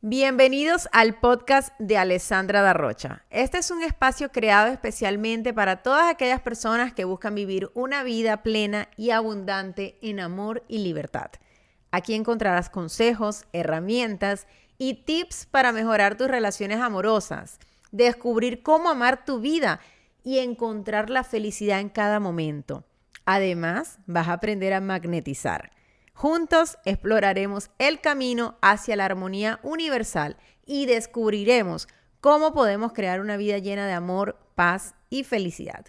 Bienvenidos al podcast de Alessandra Da Rocha. Este es un espacio creado especialmente para todas aquellas personas que buscan vivir una vida plena y abundante en amor y libertad. Aquí encontrarás consejos, herramientas y tips para mejorar tus relaciones amorosas, descubrir cómo amar tu vida y encontrar la felicidad en cada momento. Además, vas a aprender a magnetizar. Juntos exploraremos el camino hacia la armonía universal y descubriremos cómo podemos crear una vida llena de amor, paz y felicidad.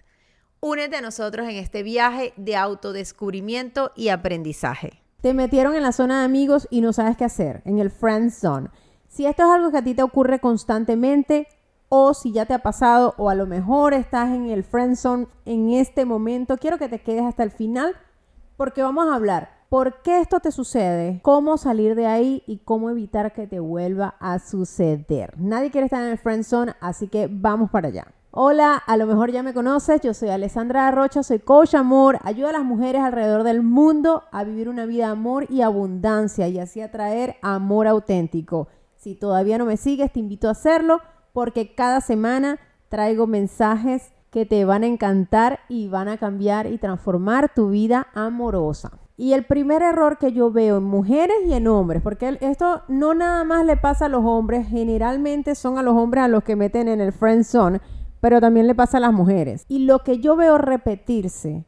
Únete a nosotros en este viaje de autodescubrimiento y aprendizaje. Te metieron en la zona de amigos y no sabes qué hacer, en el friend zone. Si esto es algo que a ti te ocurre constantemente o si ya te ha pasado o a lo mejor estás en el friend zone en este momento, quiero que te quedes hasta el final porque vamos a hablar por qué esto te sucede, cómo salir de ahí y cómo evitar que te vuelva a suceder. Nadie quiere estar en el friend zone, así que vamos para allá. Hola, a lo mejor ya me conoces, yo soy Alessandra Da Rocha, soy coach amor, ayudo a las mujeres alrededor del mundo a vivir una vida de amor y abundancia y así atraer amor auténtico. Si todavía no me sigues, te invito a hacerlo porque cada semana traigo mensajes que te van a encantar y van a cambiar y transformar tu vida amorosa. Y el primer error que yo veo en mujeres y en hombres, porque esto no nada más le pasa a los hombres, generalmente son a los hombres a los que meten en el friend zone, pero también le pasa a las mujeres. Y lo que yo veo repetirse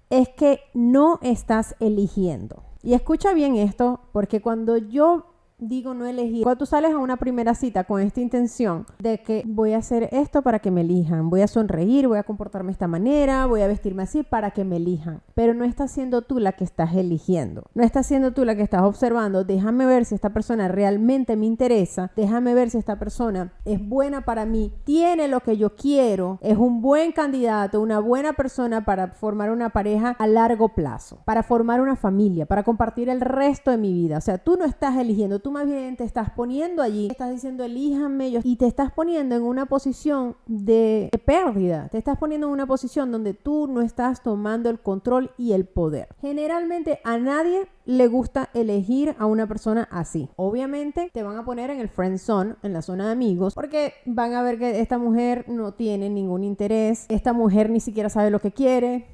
es que no estás eligiendo. Y escucha bien esto, porque cuando yo digo no elegir, cuando tú sales a una primera cita con esta intención de que voy a hacer esto para que me elijan, voy a sonreír, voy a comportarme de esta manera, voy a vestirme así para que me elijan, pero no estás siendo tú la que estás eligiendo, no estás siendo tú la que estás observando, déjame ver si esta persona realmente me interesa, déjame ver si esta persona es buena para mí, tiene lo que yo quiero, es un buen candidato, una buena persona para formar una pareja a largo plazo, para formar una familia, para compartir el resto de mi vida. O sea, tú no estás eligiendo, tú más bien te estás poniendo allí, estás diciendo elíjanme y te estás poniendo en una posición de pérdida, te estás poniendo en una posición donde tú no estás tomando el control y el poder. Generalmente a nadie le gusta elegir a una persona así. Obviamente te van a poner en el friend zone, en la zona de amigos, porque van a ver que esta mujer no tiene ningún interés, esta mujer ni siquiera sabe lo que quiere,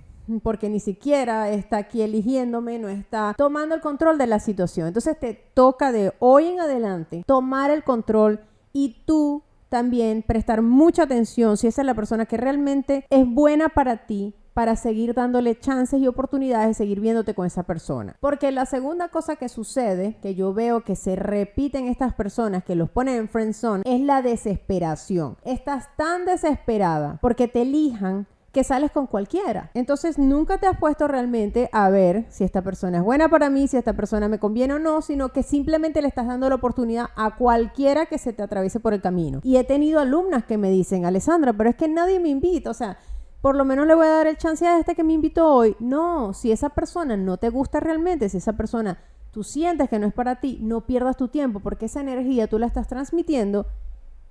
porque ni siquiera está aquí eligiéndome, no está tomando el control de la situación. Entonces te toca de hoy en adelante tomar el control y tú también prestar mucha atención si esa es la persona que realmente es buena para ti, para seguir dándole chances y oportunidades de seguir viéndote con esa persona. Porque la segunda cosa que sucede, que yo veo que se repiten estas personas que los ponen en friend zone, es la desesperación. Estás tan desesperada porque te elijan que sales con cualquiera. Entonces nunca te has puesto realmente a ver si esta persona es buena para mí, si esta persona me conviene o no, sino que simplemente le estás dando la oportunidad a cualquiera que se te atraviese por el camino. Y he tenido alumnas que me dicen, Alessandra, pero es que nadie me invita, o sea, por lo menos le voy a dar el chance a este que me invitó hoy. No, si esa persona no te gusta realmente, si esa persona tú sientes que no es para ti, no pierdas tu tiempo porque esa energía tú la estás transmitiendo.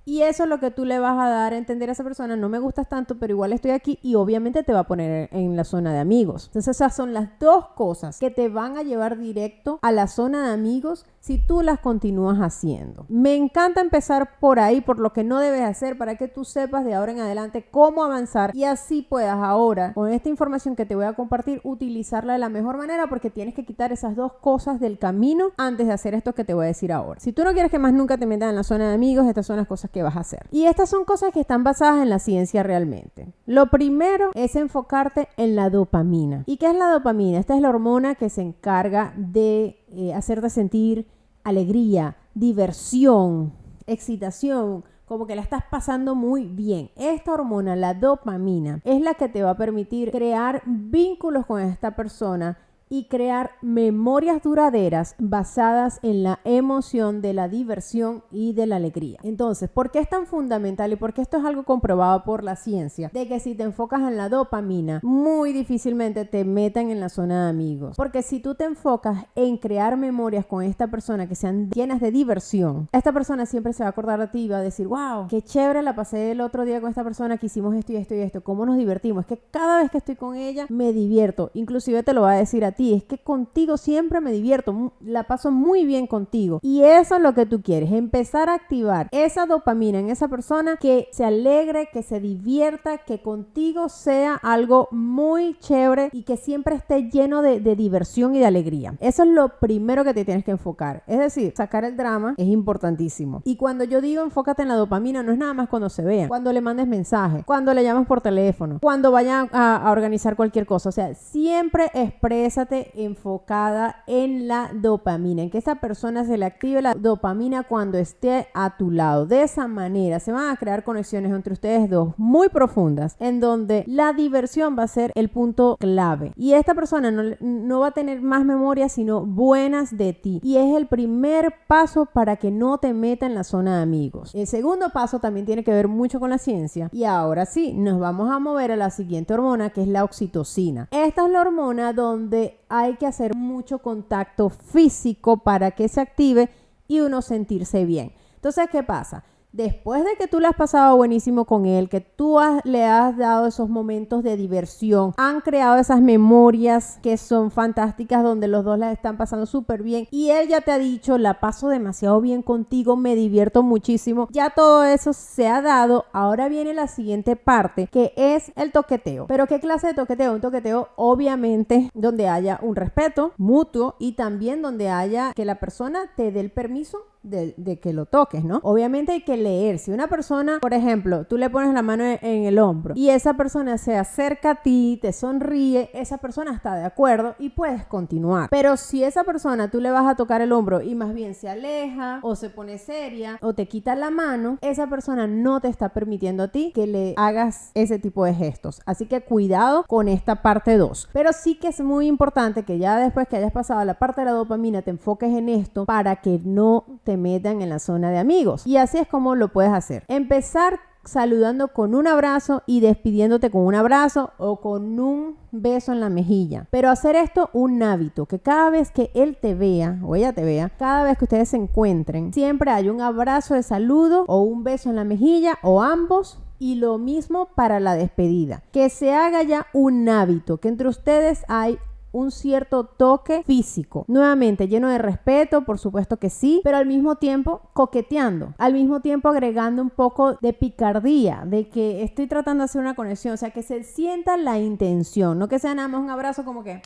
Y eso es lo que tú le vas a dar a entender a esa persona, no me gustas tanto, pero igual estoy aquí y obviamente te va a poner en la zona de amigos. Entonces esas son las dos cosas que te van a llevar directo a la zona de amigos si tú las continúas haciendo. Me encanta empezar por ahí, por lo que no debes hacer, para que tú sepas de ahora en adelante cómo avanzar y así puedas ahora, con esta información que te voy a compartir, utilizarla de la mejor manera porque tienes que quitar esas dos cosas del camino antes de hacer esto que te voy a decir ahora. Si tú no quieres que más nunca te metas en la zona de amigos, estas son las cosas que vas a hacer. Y estas son cosas que están basadas en la ciencia realmente. Lo primero es enfocarte en la dopamina. ¿Y qué es la dopamina? Esta es la hormona que se encarga de hacerte sentir alegría, diversión, excitación, como que la estás pasando muy bien. Esta hormona, la dopamina, es la que te va a permitir crear vínculos con esta persona y crear memorias duraderas basadas en la emoción de la diversión y de la alegría. Entonces, ¿por qué es tan fundamental y por qué esto es algo comprobado por la ciencia? De que si te enfocas en la dopamina, muy difícilmente te metan en la zona de amigos. Porque si tú te enfocas en crear memorias con esta persona que sean llenas de diversión, esta persona siempre se va a acordar de ti y va a decir, wow, qué chévere la pasé el otro día con esta persona que hicimos esto y esto y esto, cómo nos divertimos. Es que cada vez que estoy con ella me divierto. Inclusive te lo va a decir a ti ti, es que contigo siempre me divierto, la paso muy bien contigo. Y eso es lo que tú quieres, empezar a activar esa dopamina en esa persona, que se alegre, que se divierta, que contigo sea algo muy chévere y que siempre esté lleno de diversión y de alegría. Eso es lo primero que te tienes que enfocar. Es decir, sacar el drama es importantísimo. Y cuando yo digo enfócate en la dopamina, no es nada más cuando se vean, cuando le mandes mensajes, cuando le llamas por teléfono, cuando vayan a organizar cualquier cosa. O sea, siempre exprésate enfocada en la dopamina, en que esa persona se le active la dopamina cuando esté a tu lado. De esa manera se van a crear conexiones entre ustedes dos muy profundas, en donde la diversión va a ser el punto clave. Y esta persona no va a tener más memorias, sino buenas de ti. Y es el primer paso para que no te meta en la zona de amigos. El segundo paso también tiene que ver mucho con la ciencia. Y ahora sí, nos vamos a mover a la siguiente hormona, que es la oxitocina. Esta es la hormona donde hay que hacer mucho contacto físico para que se active y uno sentirse bien. Entonces, ¿qué pasa? Después de que tú le has pasado buenísimo con él, que tú le has dado esos momentos de diversión, han creado esas memorias que son fantásticas, donde los dos las están pasando súper bien, y él ya te ha dicho, la paso demasiado bien contigo, me divierto muchísimo, ya todo eso se ha dado. Ahora viene la siguiente parte, que es el toqueteo. ¿Pero qué clase de toqueteo? Un toqueteo obviamente donde haya un respeto mutuo, y también donde haya que la persona te dé el permiso de que lo toques, ¿no? Obviamente hay que leer. Si una persona, por ejemplo, tú le pones la mano en el hombro y esa persona se acerca a ti, te sonríe, esa persona está de acuerdo y puedes continuar. Pero si esa persona tú le vas a tocar el hombro y más bien se aleja o se pone seria o te quita la mano, esa persona no te está permitiendo a ti que le hagas ese tipo de gestos. Así que cuidado con esta parte 2. Pero sí que es muy importante que ya después que hayas pasado la parte de la dopamina te enfoques en esto para que no te metan en la zona de amigos. Y así es como lo puedes hacer. Empezar saludando con un abrazo y despidiéndote con un abrazo o con un beso en la mejilla. Pero hacer esto un hábito, que cada vez que él te vea o ella te vea, cada vez que ustedes se encuentren, siempre hay un abrazo de saludo o un beso en la mejilla o ambos. Y lo mismo para la despedida. Que se haga ya un hábito, que entre ustedes hay un cierto toque físico, nuevamente lleno de respeto, por supuesto que sí, pero al mismo tiempo coqueteando, al mismo tiempo agregando un poco de picardía, de que estoy tratando de hacer una conexión, o sea, que se sienta la intención, no que sea nada más un abrazo como que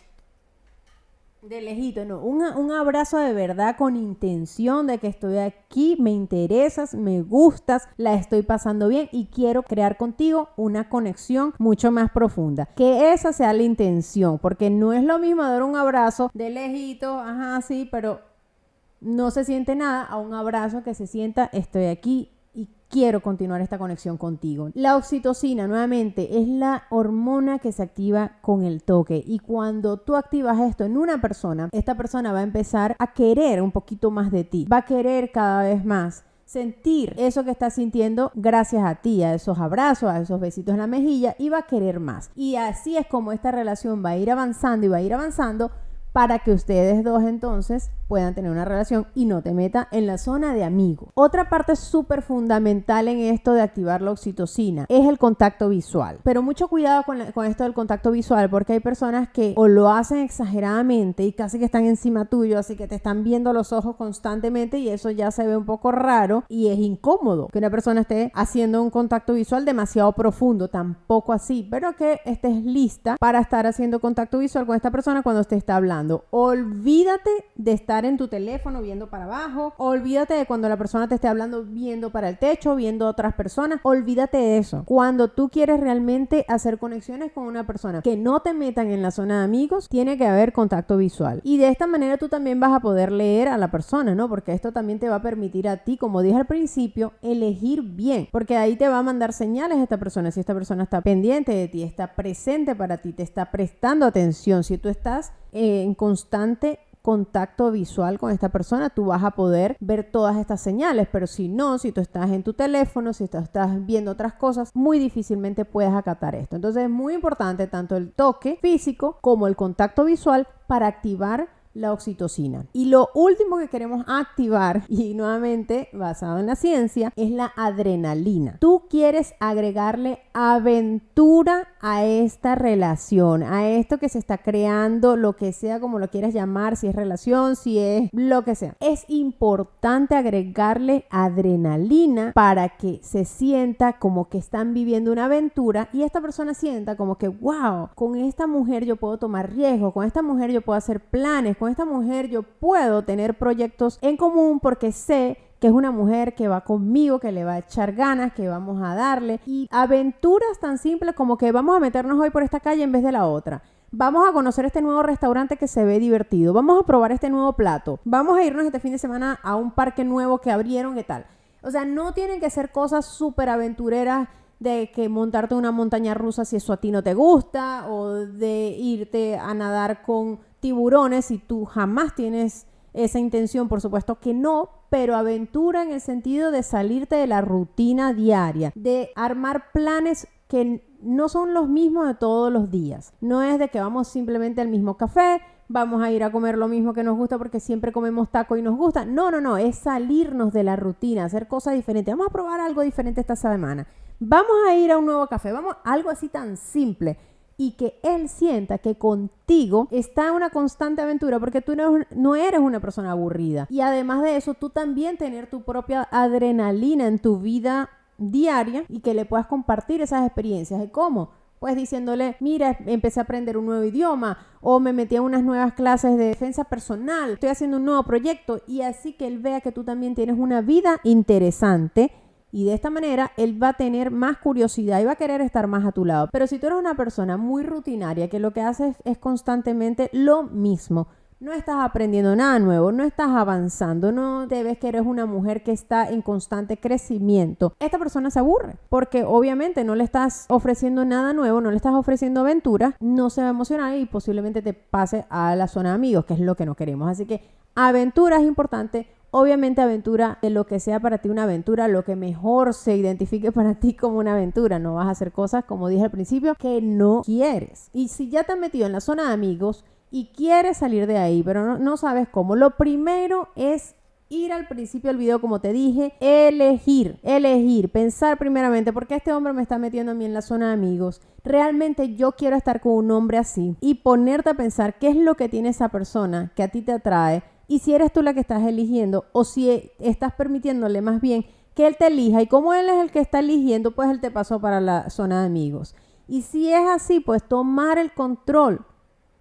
de lejito, no, un abrazo de verdad con intención de que estoy aquí, me interesas, me gustas, la estoy pasando bien y quiero crear contigo una conexión mucho más profunda. Que esa sea la intención, porque no es lo mismo dar un abrazo de lejito, ajá, sí, pero no se siente nada, a un abrazo que se sienta, estoy aquí y quiero continuar esta conexión contigo. La oxitocina, nuevamente, es la hormona que se activa con el toque. Y cuando tú activas esto en una persona, esta persona va a empezar a querer un poquito más de ti. Va a querer cada vez más sentir eso que estás sintiendo gracias a ti, a esos abrazos, a esos besitos en la mejilla, y va a querer más. Y así es como esta relación va a ir avanzando y va a ir avanzando, para que ustedes dos entonces puedan tener una relación y no te meta en la zona de amigo. Otra parte súper fundamental en esto de activar la oxitocina es el contacto visual. Pero mucho cuidado con esto del contacto visual, porque hay personas que o lo hacen exageradamente y casi que están encima tuyo, así que te están viendo los ojos constantemente, y eso ya se ve un poco raro y es incómodo que una persona esté haciendo un contacto visual demasiado profundo, tampoco así, pero que estés lista para estar haciendo contacto visual con esta persona cuando te está hablando. Olvídate de estar en tu teléfono viendo para abajo, olvídate de cuando la persona te esté hablando viendo para el techo, viendo a otras personas, olvídate de eso. Cuando tú quieres realmente hacer conexiones con una persona que no te metan en la zona de amigos, tiene que haber contacto visual. Y de esta manera tú también vas a poder leer a la persona, ¿no? Porque esto también te va a permitir a ti, como dije al principio, elegir bien, porque ahí te va a mandar señales esta persona. Si esta persona está pendiente de ti, está presente para ti, te está prestando atención, si tú estás en constante contacto visual con esta persona, tú vas a poder ver todas estas señales. Pero si no, si tú estás en tu teléfono, si tú estás viendo otras cosas, muy difícilmente puedes acatar esto. Entonces es muy importante tanto el toque físico como el contacto visual para activar la oxitocina. Y lo último que queremos activar, y nuevamente basado en la ciencia, es la adrenalina. Tú quieres agregarle aventura a esta relación, a esto que se está creando, lo que sea, como lo quieras llamar, si es relación, si es lo que sea. Es importante agregarle adrenalina para que se sienta como que están viviendo una aventura y esta persona sienta como que, wow, con esta mujer yo puedo tomar riesgos, con esta mujer yo puedo hacer planes, con esta mujer yo puedo tener proyectos en común porque sé que es una mujer que va conmigo, que le va a echar ganas, que vamos a darle. Y aventuras tan simples como que vamos a meternos hoy por esta calle en vez de la otra. Vamos a conocer este nuevo restaurante que se ve divertido. Vamos a probar este nuevo plato. Vamos a irnos este fin de semana a un parque nuevo que abrieron y tal. O sea, no tienen que ser cosas súper aventureras de que montarte una montaña rusa si eso a ti no te gusta, o de irte a nadar con tiburones si tú jamás tienes esa intención. Por supuesto que no, pero aventura en el sentido de salirte de la rutina diaria, de armar planes que no son los mismos de todos los días. No es de que vamos simplemente al mismo café, vamos a ir a comer lo mismo que nos gusta porque siempre comemos taco y nos gusta. No, es salirnos de la rutina, hacer cosas diferentes. Vamos a probar algo diferente esta semana. Vamos a ir a un nuevo café, vamos a algo así tan simple. Y que él sienta que contigo está en una constante aventura porque tú no eres una persona aburrida. Y además de eso, tú también tener tu propia adrenalina en tu vida diaria y que le puedas compartir esas experiencias. ¿Y cómo? Pues diciéndole, mira, empecé a aprender un nuevo idioma, o me metí a unas nuevas clases de defensa personal, estoy haciendo un nuevo proyecto, y así que él vea que tú también tienes una vida interesante. Y de esta manera, él va a tener más curiosidad y va a querer estar más a tu lado. Pero si tú eres una persona muy rutinaria, que lo que haces es constantemente lo mismo, no estás aprendiendo nada nuevo, no estás avanzando, no te ves que eres una mujer que está en constante crecimiento, esta persona se aburre. Porque obviamente no le estás ofreciendo nada nuevo, no le estás ofreciendo aventura, no se va a emocionar y posiblemente te pase a la zona de amigos, que es lo que no queremos. Así que aventura es importante. Obviamente aventura de lo que sea para ti una aventura, lo que mejor se identifique para ti como una aventura. No vas a hacer cosas, como dije al principio, que no quieres. Y si ya te has metido en la zona de amigos y quieres salir de ahí, pero no sabes cómo, lo primero es ir al principio del video, como te dije, elegir, pensar primeramente, ¿por qué este hombre me está metiendo a mí en la zona de amigos? Realmente yo quiero estar con un hombre así, y ponerte a pensar qué es lo que tiene esa persona que a ti te atrae. Y si eres tú la que estás eligiendo o si estás permitiéndole más bien que él te elija, y como él es el que está eligiendo, pues él te pasó para la zona de amigos. Y si es así, pues tomar el control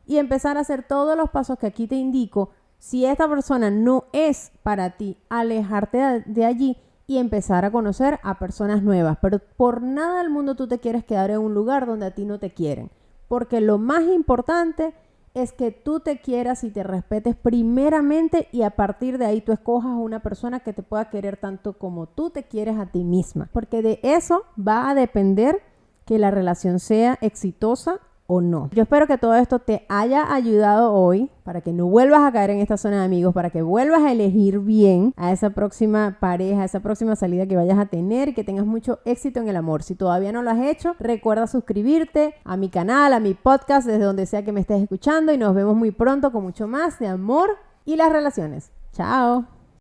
y empezar a hacer todos los pasos que aquí te indico. Si esta persona no es para ti, alejarte de allí y empezar a conocer a personas nuevas. Pero por nada del mundo tú te quieres quedar en un lugar donde a ti no te quieren, porque lo más importante es que tú te quieras y te respetes primeramente, y a partir de ahí tú escojas a una persona que te pueda querer tanto como tú te quieres a ti misma, porque de eso va a depender que la relación sea exitosa o no. Yo espero que todo esto te haya ayudado hoy para que no vuelvas a caer en esta zona de amigos, para que vuelvas a elegir bien a esa próxima pareja, a esa próxima salida que vayas a tener, y que tengas mucho éxito en el amor. Si todavía no lo has hecho, recuerda suscribirte a mi canal, a mi podcast, desde donde sea que me estés escuchando, y nos vemos muy pronto con mucho más de amor y las relaciones. ¡Chao!